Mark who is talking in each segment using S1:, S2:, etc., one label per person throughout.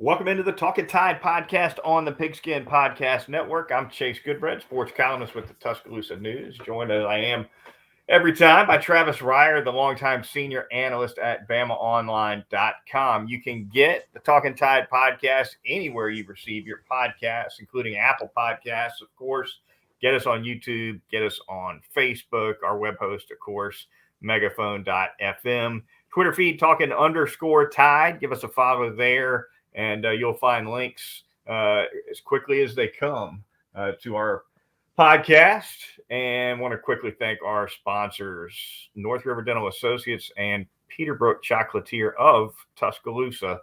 S1: Welcome into the Talkin Tide podcast on the Pigskin Podcast Network. I'm Chase Goodbread, sports columnist with the Tuscaloosa News, joined as I am every time by Travis Reier, the longtime senior analyst at BamaOnline.com. You can get the Talkin Tide podcast anywhere you receive your podcasts, including Apple Podcasts, of course. Get us on YouTube, get us on Facebook, our web host, of course, megaphone.fm. Twitter feed, talking_tide. Give us a follow there, and you'll find links as quickly as they come to our podcast. And want to quickly thank our sponsors, North River Dental Associates and Peterbrook Chocolatier of Tuscaloosa,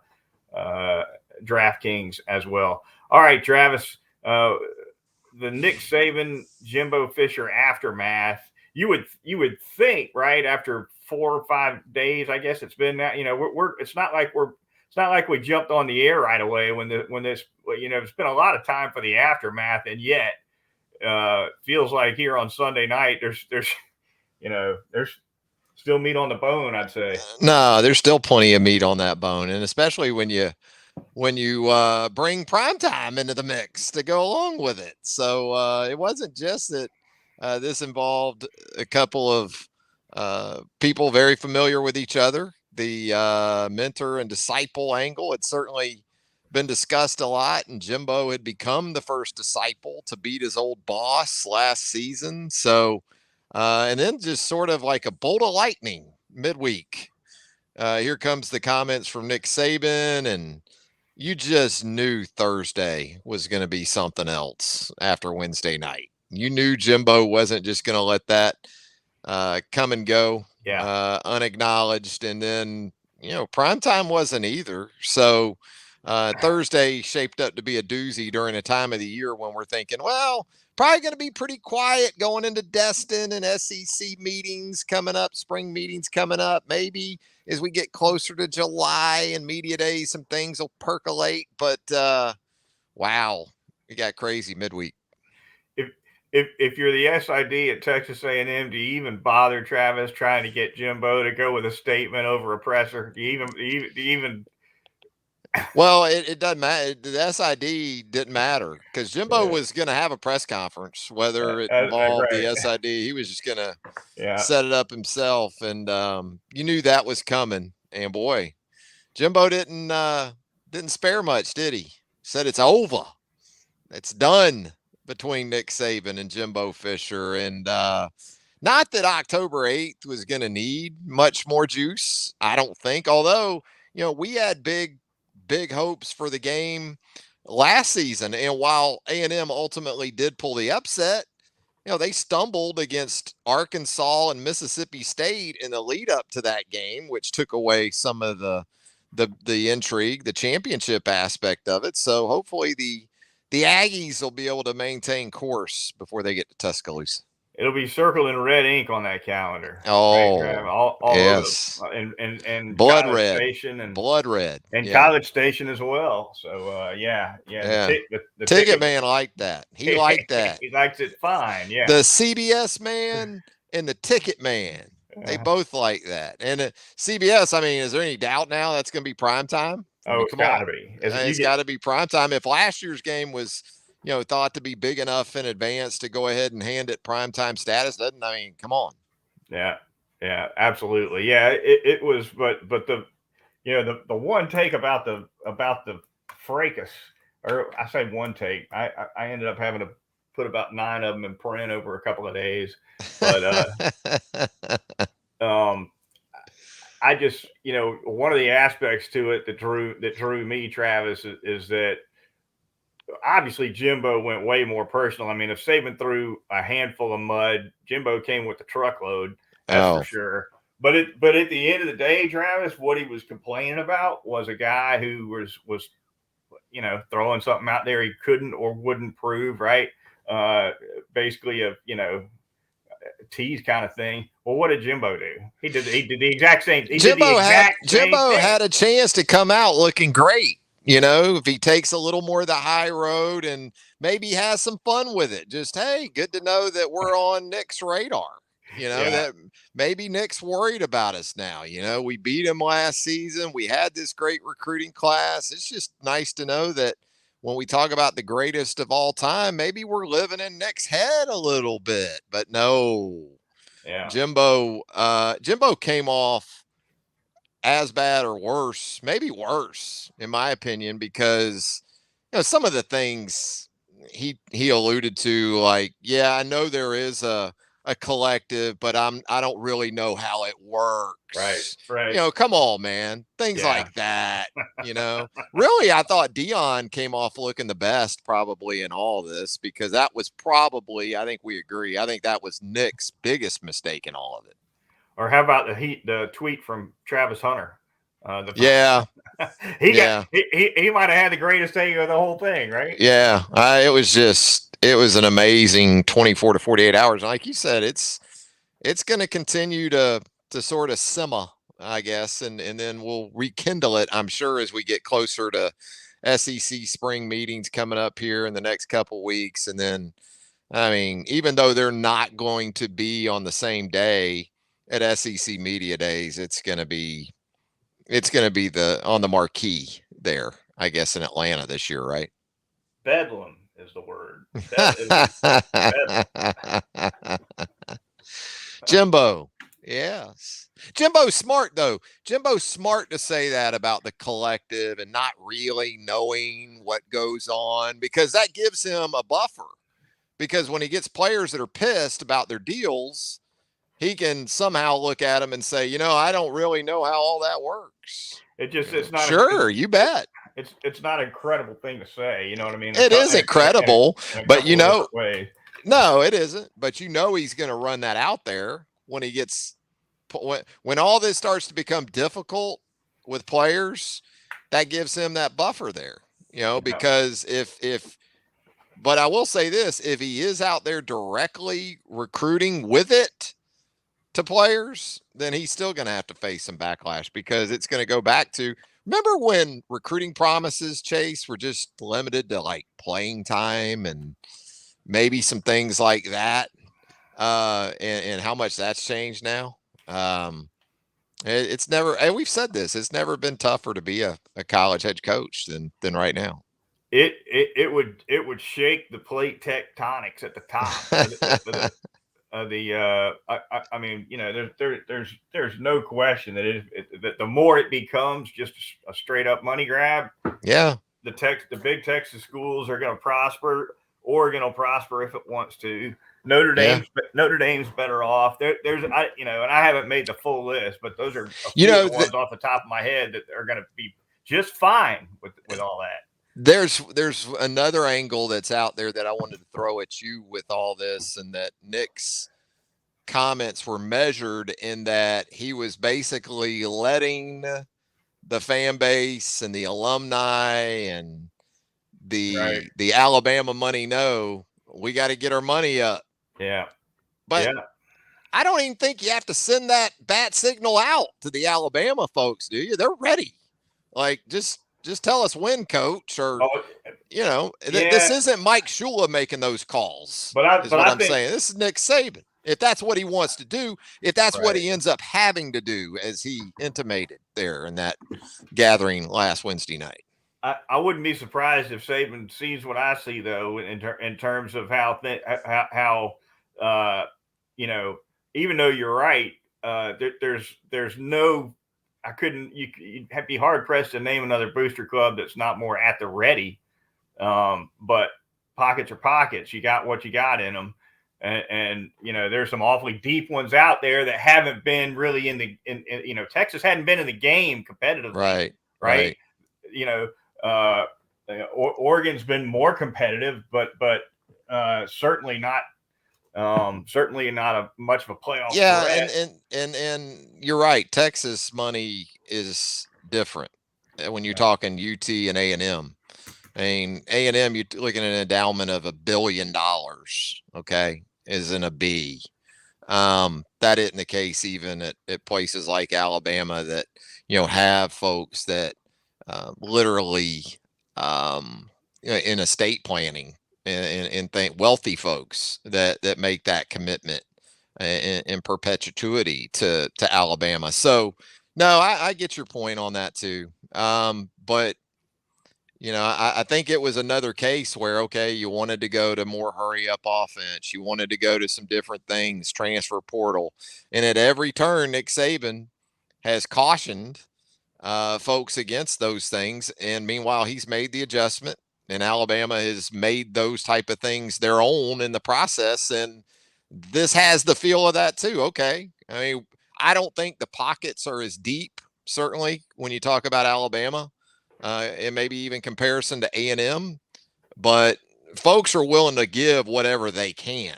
S1: DraftKings as well. All right, Travis, the Nick Saban, Jimbo Fisher aftermath. You would think, right, after 4 or 5 days, I guess it's been that, it's not like we jumped on the air right away when this, it's been a lot of time for the aftermath, and yet feels like here on Sunday night there's still meat on the bone, I'd say.
S2: No, there's still plenty of meat on that bone, and especially when you bring primetime into the mix to go along with it. So it wasn't just that this involved a couple of people very familiar with each other. The mentor and disciple angle had certainly been discussed a lot, and Jimbo had become the first disciple to beat his old boss last season. So, and then just sort of like a bolt of lightning midweek. Here comes the comments from Nick Saban, and you just knew Thursday was going to be something else after Wednesday night. You knew Jimbo wasn't just going to let that come and go unacknowledged. And then, primetime wasn't either. So Thursday shaped up to be a doozy during a time of the year when we're thinking, well, probably going to be pretty quiet going into Destin and SEC meetings coming up, spring meetings coming up. Maybe as we get closer to July and media days, some things will percolate. But wow, it got crazy midweek.
S1: If you're the SID at Texas A&M, do you even bother, Travis, trying to get Jimbo to go with a statement over a presser? Do you even
S2: Well, it doesn't matter. The SID didn't matter because Jimbo was going to have a press conference, whether it involved
S1: right.
S2: the SID. He was just going to
S1: Yeah.
S2: set it up himself, and you knew that was coming. And boy, Jimbo didn't spare much, did he? Said it's over, it's done between Nick Saban and Jimbo Fisher, and not that October 8th was going to need much more juice, I don't think. Although we had big hopes for the game last season, and while A&M ultimately did pull the upset, they stumbled against Arkansas and Mississippi State in the lead up to that game, which took away some of the intrigue, the championship aspect of it. So hopefully the Aggies will be able to maintain course before they get to Tuscaloosa.
S1: It'll be circled in red ink on that calendar.
S2: Oh,
S1: right, all
S2: yes.
S1: over and
S2: Blood
S1: College
S2: red.
S1: Station and
S2: Blood red.
S1: and College Station as well. So
S2: Yeah.
S1: The
S2: ticket man liked that. He liked that.
S1: He likes it fine. Yeah.
S2: The CBS man and the ticket man, they both like that. And CBS, I mean, is there any doubt now that's going to be prime time?
S1: It's got to be.
S2: It's got to be prime time. If last year's game was, thought to be big enough in advance to go ahead and hand it prime time status, come on.
S1: Yeah, absolutely. Yeah, it was, but the the one take about the fracus, or I say one take, I ended up having to put about 9 of them in print over a couple of days, but I just, one of the aspects to it that drew me, Travis, is that obviously Jimbo went way more personal. I mean, if Saban threw a handful of mud, Jimbo came with the truckload. That's for sure. But at the end of the day, Travis, what he was complaining about was a guy who was throwing something out there he couldn't or wouldn't prove, right? Basically a tease kind of thing. Well, what did Jimbo do? He did the exact same.
S2: Jimbo had a chance to come out looking great. If he takes a little more of the high road and maybe has some fun with it. Just, hey, good to know that we're on Nick's radar.
S1: Yeah.
S2: That maybe Nick's worried about us now. We beat him last season. We had this great recruiting class. It's just nice to know that when we talk about the greatest of all time, maybe we're living in Nick's head a little bit. But no,
S1: Yeah.
S2: Jimbo came off as bad or worse, maybe worse, in my opinion, because some of the things he alluded to, like, yeah, I know there is a collective, but I don't really know how it
S1: Right.
S2: works.
S1: Right.
S2: Come on, man. Things
S1: Yeah.
S2: like that. Really, I thought Dion came off looking the best probably in all this, because that was probably, I think we agree, I think that was Nick's biggest mistake in all of it.
S1: Or how about the tweet from Travis Hunter?
S2: Yeah. Yeah.
S1: He might have had the greatest take of the whole thing, right?
S2: Yeah, it was an amazing 24 to 48 hours. And like you said, it's going to continue to sort of simmer, I guess, and then we'll rekindle it, I'm sure, as we get closer to SEC spring meetings coming up here in the next couple weeks. And then, I mean, even though they're not going to be on the same day at SEC media days, it's going to be on the marquee there, I guess, in Atlanta this year, right?
S1: Bedlam is the word. That is bedlam.
S2: Jimbo. Yes. Jimbo's smart, though. Jimbo's smart to say that about the collective and not really knowing what goes on, because that gives him a buffer. Because when he gets players that are pissed about their deals, he can somehow look at them and say, I don't really know how all that works.
S1: It's not
S2: Sure, you bet.
S1: it's not an incredible thing to say. You know what I mean?
S2: It isn't credible,
S1: In a
S2: but
S1: couple of different ways.
S2: no, it isn't. But he's going to run that out there when he gets when all this starts to become difficult with players. That gives him that buffer there, because but I will say this: if he is out there directly recruiting with it to players, then he's still going to have to face some backlash, because it's going to go back to, remember when recruiting promises, Chase, were just limited to like playing time and maybe some things like that, and how much that's changed now. It's never, and we've said this, it's never been tougher to be a college head coach than right now.
S1: It would shake the plate tectonics at the top of the I mean, there's no question that that the more it becomes just a straight up money grab,
S2: Yeah.
S1: the big Texas schools are going to prosper. Oregon will prosper if it wants to.
S2: Yeah.
S1: Notre Dame's better off. And I haven't made the full list, but those are a few of the ones off the top of my head that are going to be just fine with all that.
S2: There's another angle that's out there that I wanted to throw at you with all this, and that Nick's comments were measured in that he was basically letting the fan base and the alumni and the Alabama money know, we got to get our money up.
S1: Yeah.
S2: But I don't even think you have to send that bat signal out to the Alabama folks, do you? They're ready. Like, just tell us when, coach, or this isn't Mike Shula making those calls. But I'm saying. This is Nick Saban. If that's what he wants to do, if that's what he ends up having to do, as he intimated there in that gathering last Wednesday night.
S1: I wouldn't be surprised if Saban sees what I see, though, in terms of how even though you're right, there's no, you'd be hard pressed to name another booster club that's not more at the ready. But pockets are pockets. You got what you got in them. And there's some awfully deep ones out there that haven't been really in Texas hadn't been in the game competitively. Right. Oregon's been more competitive, but certainly not much of a playoff.
S2: Yeah, and you're right. Texas money is different when you're talking UT and A&M. I mean, A&M, you're looking at an endowment of $1 billion. Okay, is in a B. That isn't the case even at places like Alabama that have folks that literally in estate planning and think wealthy folks that make that commitment in perpetuity to Alabama. So no, I get your point on that too. But I think it was another case where, okay, you wanted to go to more hurry up offense. You wanted to go to some different things, transfer portal. And at every turn, Nick Saban has cautioned folks against those things. And meanwhile, he's made the adjustment, and Alabama has made those type of things their own in the process. And this has the feel of that too. Okay. I mean, I don't think the pockets are as deep, certainly, when you talk about Alabama, and maybe even comparison to A&M, but folks are willing to give whatever they can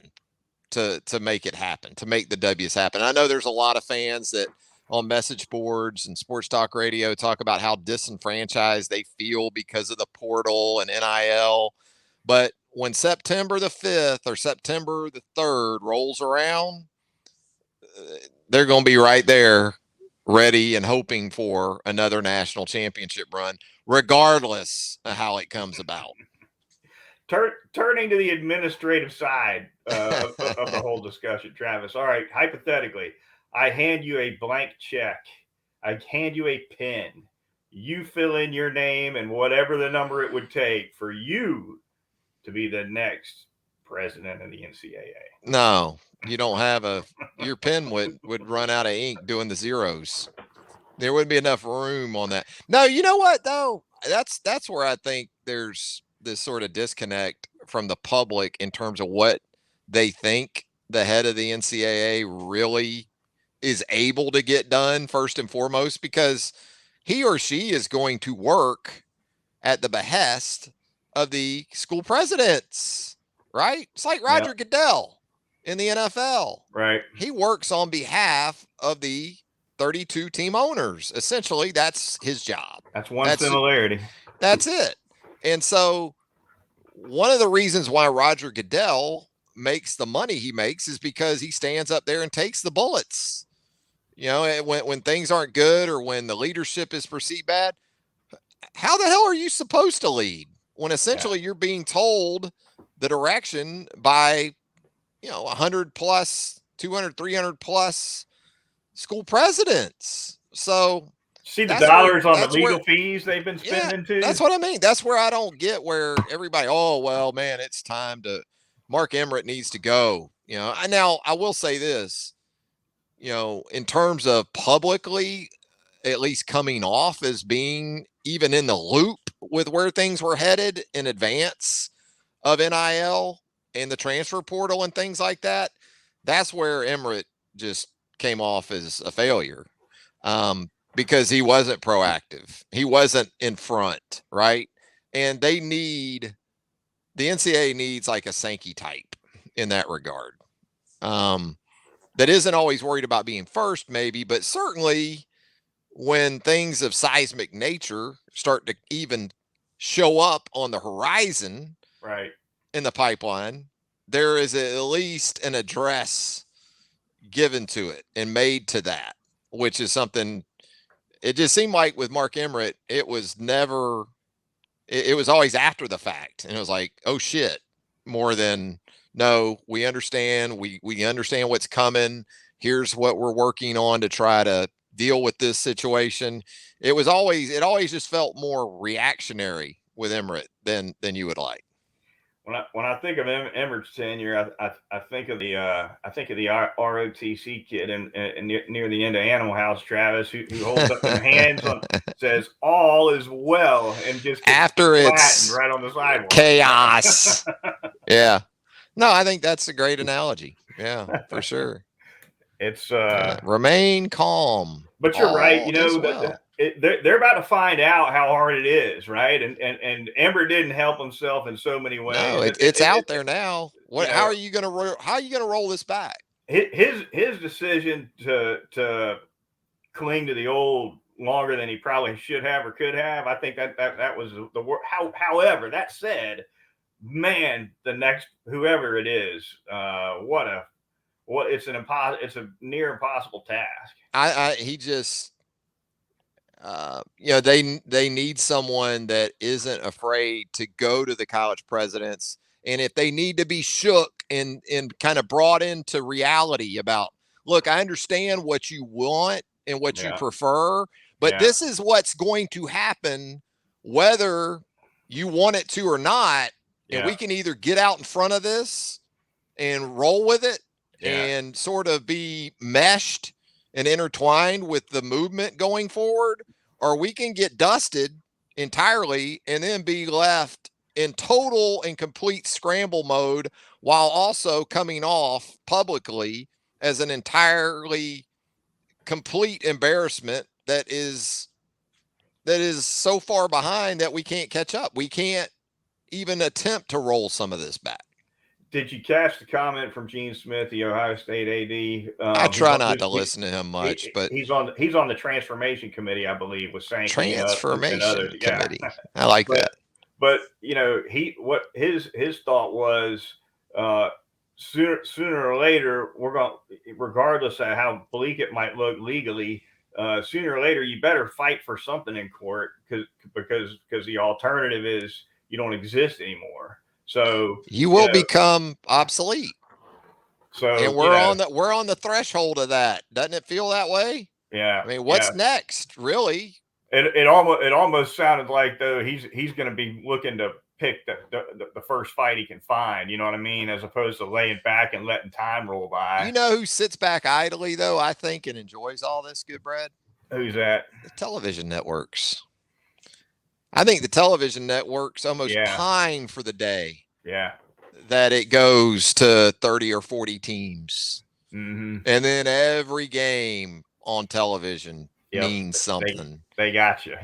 S2: to make it happen, to make the W's happen. I know there's a lot of fans that on message boards and sports talk radio talk about how disenfranchised they feel because of the portal and NIL. But when September the 5th or September the 3rd rolls around, they're going to be right there ready and hoping for another national championship run, regardless of how it comes about.
S1: Turning to the administrative side of the whole discussion, Travis. All right, hypothetically, I hand you a blank check. I hand you a pen. You fill in your name and whatever the number it would take for you to be the next president of the NCAA.
S2: No, you don't have your pen would run out of ink doing the zeros. There wouldn't be enough room on that. No, you know what though? That's where I think there's this sort of disconnect from the public in terms of what they think the head of the NCAA really is able to get done first and foremost, because he or she is going to work at the behest of the school presidents, right? It's like Roger Goodell in the NFL.
S1: Right.
S2: He works on behalf of the 32 team owners. Essentially, that's his job.
S1: That's one similarity.
S2: That's it. And so one of the reasons why Roger Goodell makes the money he makes is because he stands up there and takes the bullets. When things aren't good or when the leadership is perceived bad, how the hell are you supposed to lead when essentially you're being told the direction by 100 plus, 200, 300 plus school presidents? So
S1: see the dollars on the legal fees they've been spending too.
S2: That's what I mean. That's where I don't get where everybody, oh well, man, it's time to Mark Emmert needs to go. Now I will say this, in terms of publicly at least coming off as being even in the loop with where things were headed in advance of NIL and the transfer portal and things like that, that's where Emmert just came off as a failure, because he wasn't proactive. He wasn't in front, right? And the NCAA needs like a Sankey type in that regard. That isn't always worried about being first, maybe, but certainly when things of seismic nature start to even show up on the horizon,
S1: right,
S2: in the pipeline, there is at least an address given to it and made to that, which is something. It just seemed like with Mark Emmert, it was never. It was always after the fact, and it was like, oh shit, more than no. We understand. We understand what's coming. Here's what we're working on to try to deal with this situation. It always just felt more reactionary with Emmert than you would like.
S1: When I think of Emmert's tenure, I think of the ROTC kid and near the end of Animal House, Travis, who holds up their hands on, says all is well, and just
S2: after it's
S1: right on the sidewalk.
S2: Chaos. Yeah. No, I think that's a great analogy. Yeah, for sure.
S1: It's
S2: remain calm.
S1: But you're right. They're about to find out how hard it is, right? And Emmert didn't help himself in so many ways.
S2: No, it's out there now. How are you gonna roll this back?
S1: His decision to cling to the old longer than he probably should have or could have, I think that was the word. However, that said, man, the next whoever it is, it's a near impossible task.
S2: He just they need someone that isn't afraid to go to the college presidents, and if they need to be shook and kind of brought into reality about, look, I understand what you want and what you prefer, but this is what's going to happen whether you want it to or not. And we can either get out in front of this and roll with it and sort of be meshed and intertwined with the movement going forward, or we can get dusted entirely and then be left in total and complete scramble mode while also coming off publicly as an entirely complete embarrassment that is so far behind that we can't catch up. We can't even attempt to roll some of this back.
S1: Did you catch the comment from Gene Smith, the Ohio State AD?
S2: I try not to listen to him much, but
S1: he's on the transformation committee, I believe, with Sankey and others.
S2: Committee. I like that.
S1: But his thought was, sooner or later, we're going, regardless of how bleak it might look legally, sooner or later you better fight for something in court because the alternative is you don't exist anymore. So
S2: you will become obsolete.
S1: So
S2: and we're on the threshold of that. Doesn't it feel that way?
S1: Yeah.
S2: I mean, what's next, really?
S1: It almost sounded like, though, he's going to be looking to pick the first fight he can find. You know what I mean? As opposed to laying back and letting time roll by.
S2: You know who sits back idly, though, I think, and enjoys all this, Goodbread?
S1: Who's that?
S2: The television networks. I think the television networks almost pine for the day that it goes to 30 or 40 teams.
S1: Mm-hmm.
S2: And then every game on television means something.
S1: They got you.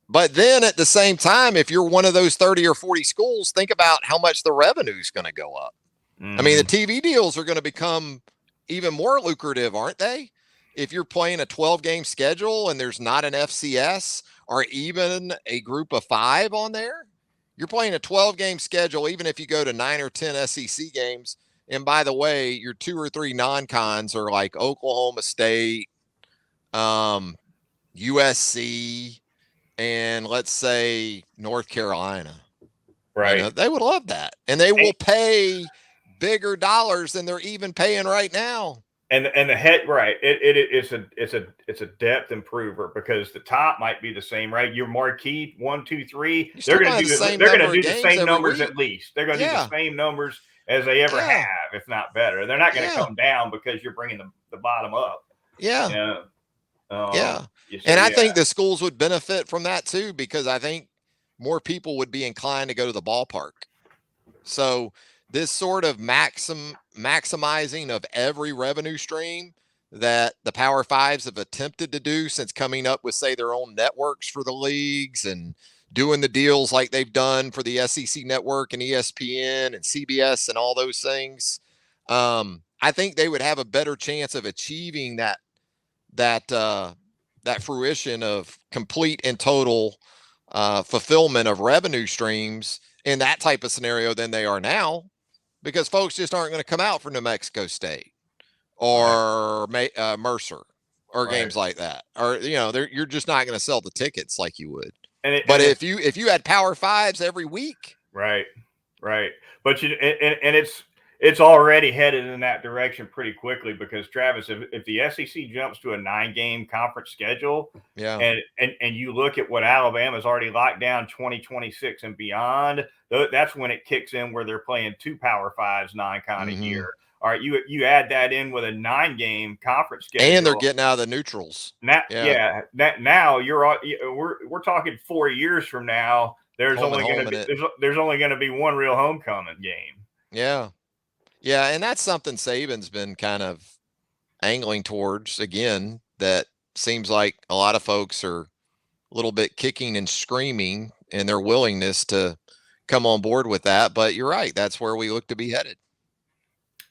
S2: But then at the same time, if you're one of those 30 or 40 schools, think about how much the revenue is going to go up. Mm-hmm. I mean, the TV deals are going to become even more lucrative, aren't they? If you're playing a 12-game schedule and there's not an FCS or even a group of 5 on there, you're playing a 12-game schedule, even if you go to 9 or 10 SEC games. And by the way, your 2 or 3 non-cons are like Oklahoma State, USC, and let's say North Carolina.
S1: Right.
S2: You know, they would love that. And they will pay bigger dollars than they're even paying right now.
S1: And the head, right? It's a depth improver because the top might be the same, right? Your marquee 1, 2, 3, they're going to do the same numbers at least. They're going to do the same numbers as they ever have, if not better. They're not going to come down because you're bringing the bottom up.
S2: Yeah. And I think the schools would benefit from that too, because I think more people would be inclined to go to the ballpark. So this sort of maximizing of every revenue stream that the Power Fives have attempted to do since coming up with, say, their own networks for the leagues and doing the deals like they've done for the SEC network and ESPN and CBS and all those things. I think they would have a better chance of achieving that fruition of complete and total fulfillment of revenue streams in that type of scenario than they are now, because folks just aren't going to come out for New Mexico State or Mercer or games like that, or you're just not going to sell the tickets like you would. But if you had Power Fives every week,
S1: right, but it's already headed in that direction pretty quickly, because Travis, if the SEC jumps to a 9-game conference schedule, and you look at what Alabama's already locked down 2026 and beyond, that's when it kicks in, where they're playing 2 Power Fives non-con a year. All right, you add that in with a 9-game conference schedule,
S2: and they're getting out of the neutrals.
S1: Now, now we're talking 4 years from now. There's only going to be one real homecoming game.
S2: Yeah, and that's something Saban's been kind of angling towards again. That seems like a lot of folks are a little bit kicking and screaming in their willingness to come on board with that. But you're right, that's where we look to be headed.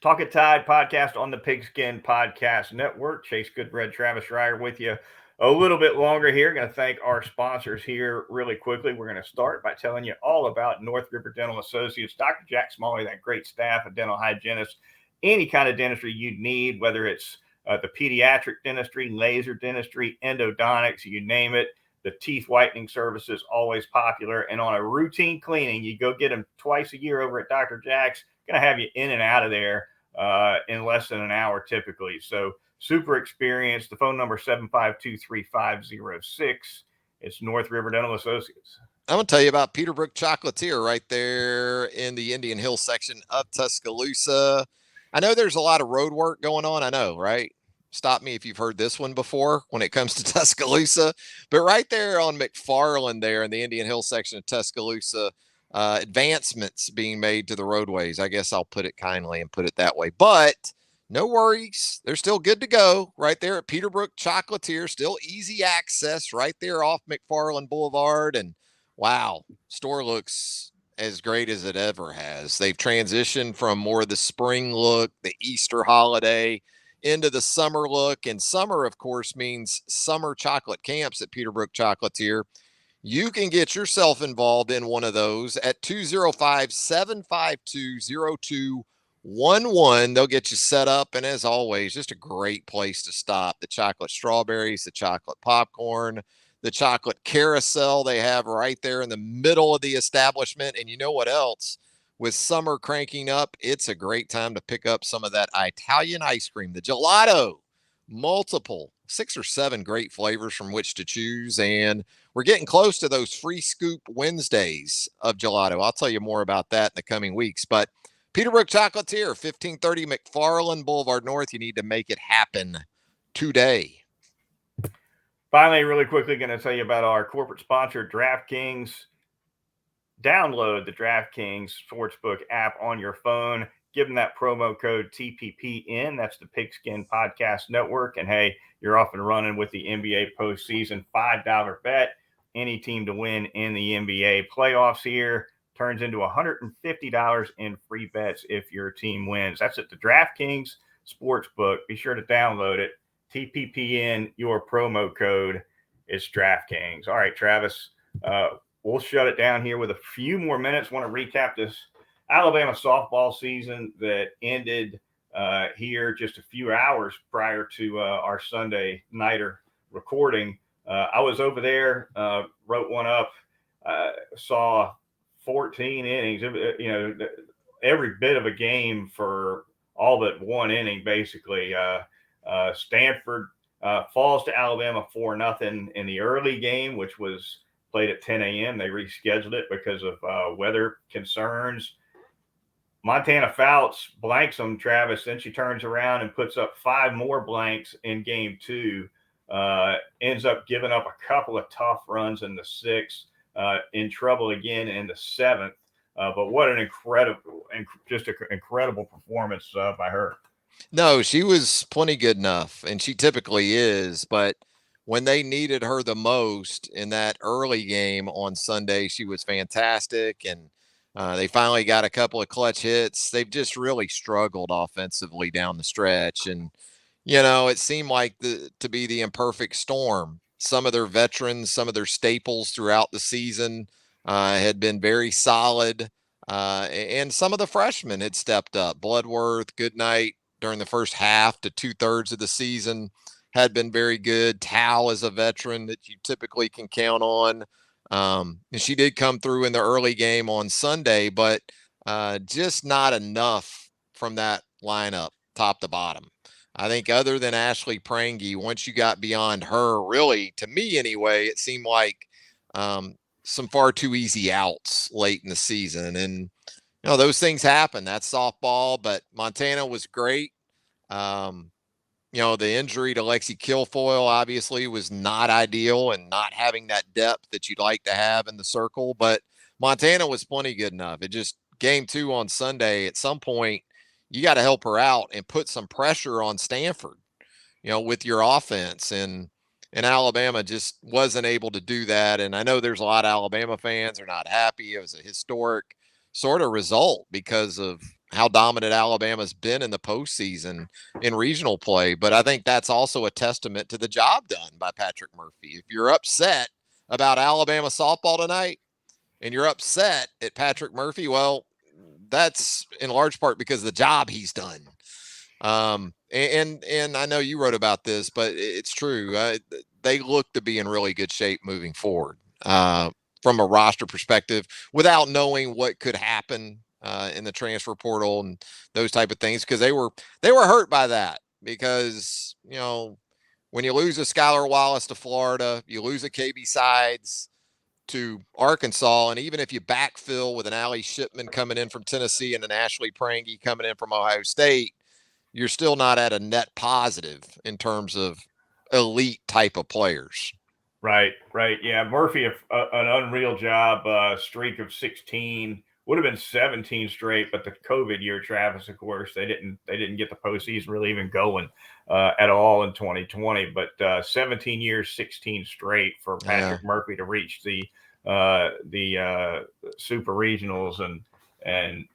S1: Talkin Tide podcast on the Pigskin Podcast Network. Chase Goodbread, Travis Reier with you a little bit longer here. Going to thank our sponsors here really quickly. We're going to start by telling you all about North River Dental Associates. Dr. Jack Smalley, that great staff, a dental hygienist, any kind of dentistry you need, whether it's the pediatric dentistry, laser dentistry, endodontics, you name it. The teeth whitening service is always popular. And on a routine cleaning, you go get them twice a year over at Dr. Jack's. Going to have you in and out of there in less than an hour typically. So super experienced. The phone number 752-3506. It's North River Dental Associates.
S2: I'm going to tell you about Peterbrook Chocolatier right there in the Indian Hill section of Tuscaloosa. I know there's a lot of road work going on. I know, right? Stop me if you've heard this one before when it comes to Tuscaloosa. But right there on McFarland there in the Indian Hill section of Tuscaloosa, advancements being made to the roadways. I guess I'll put it kindly and put it that way. But no worries. They're still good to go right there at Peterbrook Chocolatier. Still easy access right there off McFarland Boulevard. And wow, store looks as great as it ever has. They've transitioned from more of the spring look, the Easter holiday, into the summer look. And summer, of course, means summer chocolate camps at Peterbrook Chocolatier. You can get yourself involved in one of those at 205-752-0211. They'll get you set up. And as always, just a great place to stop. The chocolate strawberries, the chocolate popcorn, the chocolate carousel they have right there in the middle of the establishment. And you know what else? With summer cranking up, it's a great time to pick up some of that Italian ice cream, the gelato. Multiple 6 or 7 great flavors from which to choose. And we're getting close to those free scoop Wednesdays of gelato. I'll tell you more about that in the coming weeks. But Peterbrook Chocolatier, 1530 McFarland Boulevard North. You need to make it happen today.
S1: Finally, really quickly, going to tell you about our corporate sponsor, DraftKings. Download the DraftKings Sportsbook app on your phone. Give them that promo code TPPN. That's the Pigskin Podcast Network. And hey, you're off and running with the NBA postseason $5 bet. Any team to win in the NBA playoffs here turns into $150 in free bets if your team wins. That's at the DraftKings Sportsbook. Be sure to download it. TPPN, your promo code is DraftKings. All right, Travis, we'll shut it down here with a few more minutes. Want to recap this Alabama softball season that ended here just a few hours prior to our Sunday nighter recording. I was over there, wrote one up, saw 14 innings, every bit of a game for all but one inning, basically. Stanford falls to Alabama 4-0 in the early game, which was played at 10 a.m. They rescheduled it because of weather concerns. Montana Fouts blanks them, Travis. Then she turns around and puts up 5 more blanks in game 2. Ends up giving up a couple of tough runs in the 6th. In trouble again in the 7th. But what an incredible performance by her.
S2: No, she was plenty good enough, and she typically is. But when they needed her the most in that early game on Sunday, she was fantastic. And they finally got a couple of clutch hits. They've just really struggled offensively down the stretch. And, it seemed like to be the imperfect storm. Some of their veterans, some of their staples throughout the season had been very solid. And some of the freshmen had stepped up. Bloodworth, Goodnight, during the first half to 2/3 of the season had been very good. Tao is a veteran that you typically can count on. And she did come through in the early game on Sunday, but just not enough from that lineup, top to bottom. I think other than Ashley Prangy, once you got beyond her, really, to me anyway, it seemed like some far too easy outs late in the season. And those things happen. That's softball, but Montana was great. The injury to Lexi Kilfoyle obviously was not ideal and not having that depth that you'd like to have in the circle, but Montana was plenty good enough. It just game 2 on Sunday, at some point, you got to help her out and put some pressure on Stanford, with your offense. And Alabama just wasn't able to do that. And I know there's a lot of Alabama fans are not happy. It was a historic sort of result because of how dominant Alabama's been in the postseason in regional play. But I think that's also a testament to the job done by Patrick Murphy. If you're upset about Alabama softball tonight and you're upset at Patrick Murphy, well, that's in large part because of the job he's done. And I know you wrote about this, but it's true. they look to be in really good shape moving forward from a roster perspective, without knowing what could happen in the transfer portal and those type of things, because they were hurt by that. Because when you lose a Skylar Wallace to Florida, you lose a KB Sides to Arkansas, and even if you backfill with an Ali Shipman coming in from Tennessee and an Ashley Prangy coming in from Ohio State, you're still not at a net positive in terms of elite type of players.
S1: Right. Yeah, Murphy, an unreal job, streak of 16, would have been 17 straight, but the COVID year, Travis, of course, they didn't get the postseason really even going at all in 2020. But 17 years, 16 straight for Patrick Murphy to reach the super regionals, and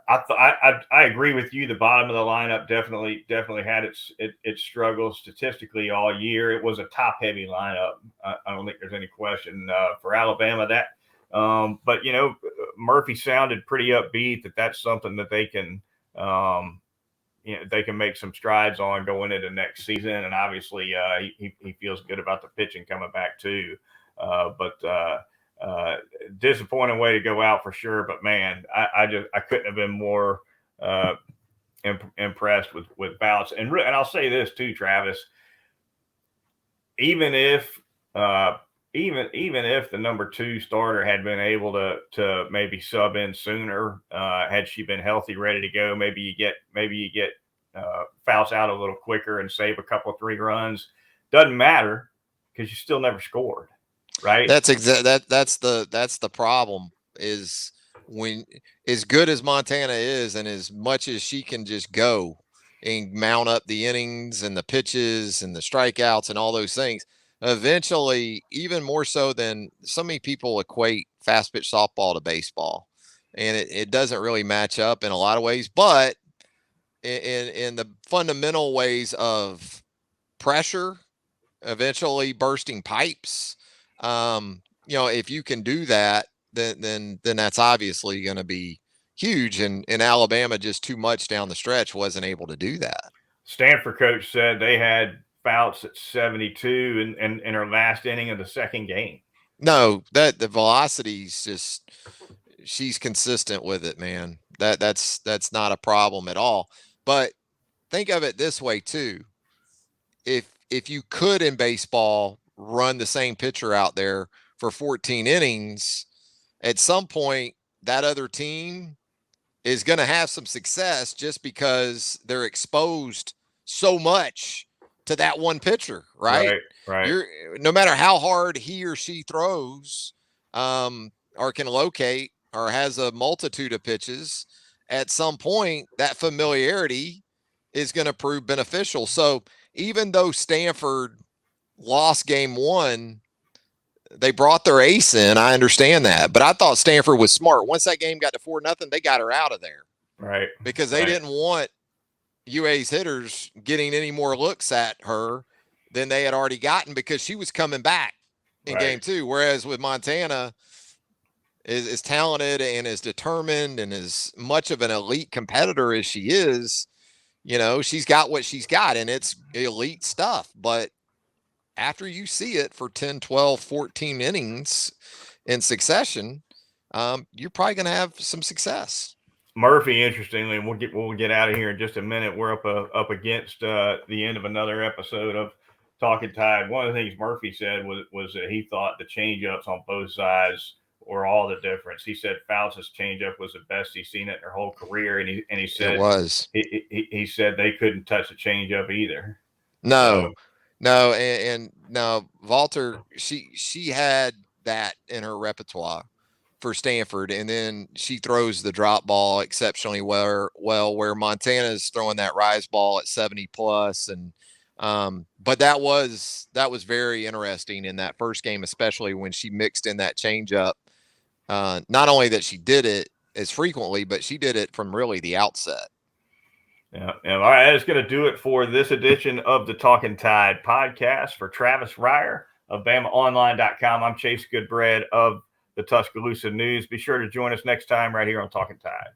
S1: I agree with you. The bottom of the lineup definitely had its struggles statistically all year. It was a top heavy lineup. I don't think there's any question for Alabama that. But Murphy sounded pretty upbeat that that's something that they can they can make some strides on going into next season. And obviously he feels good about the pitching coming back too. But disappointing way to go out for sure. But man, I couldn't have been more impressed with Bouts. And I'll say this too, Travis. Even if the number 2 starter had been able to maybe sub in sooner, had she been healthy, ready to go, maybe you get Fouts out a little quicker and save a couple of 3 runs. Doesn't matter because you still never scored. Right.
S2: That's the problem, is when, as good as Montana is and as much as she can just go and mount up the innings and the pitches and the strikeouts and all those things, eventually, even more so than so many people equate fast pitch softball to baseball, and it doesn't really match up in a lot of ways, but in the fundamental ways of pressure, eventually bursting pipes, if you can do that, then that's obviously going to be huge. And Alabama, just too much down the stretch, wasn't able to do that.
S1: Stanford coach said they had Fouts at 72 in her last inning of the second game.
S2: No, that the velocity's just, she's consistent with it, man. That's not a problem at all. But think of it this way too. If you could in baseball run the same pitcher out there for 14 innings, at some point that other team is going to have some success just because they're exposed so much to that one pitcher, right?
S1: Right.
S2: No matter how hard he or she throws, or can locate, or has a multitude of pitches, at some point that familiarity is going to prove beneficial. So even though Stanford lost game 1, they brought their ace in. I understand that, but I thought Stanford was smart. Once that game got to 4-0, they got her out of there,
S1: right?
S2: Because they didn't want UA's hitters getting any more looks at her than they had already gotten, because she was coming back in game 2. Whereas with Montana, as talented and as determined and as much of an elite competitor as she is, she's got what she's got, and it's elite stuff. But after you see it for 10, 12, 14 innings in succession, you're probably going to have some success.
S1: Murphy, interestingly, and we'll get out of here in just a minute. We're up against the end of another episode of Talkin Tide. One of the things Murphy said was that he thought the changeups on both sides were all the difference. He said Fouts' changeup was the best he's seen it in her whole career, and he said
S2: it was.
S1: He said they couldn't touch the changeup either.
S2: No, and now Walter, she had that in her repertoire for Stanford, and then she throws the drop ball exceptionally well, where Montana's throwing that rise ball at 70 plus. And but that was very interesting in that first game, especially when she mixed in that changeup. Not only that she did it as frequently, but she did it from really the outset.
S1: Yeah. All right. That's going to do it for this edition of the Talkin Tide podcast. For Travis Reier of BamaOnline.com, I'm Chase Goodbread of the Tuscaloosa News. Be sure to join us next time right here on Talkin Tide.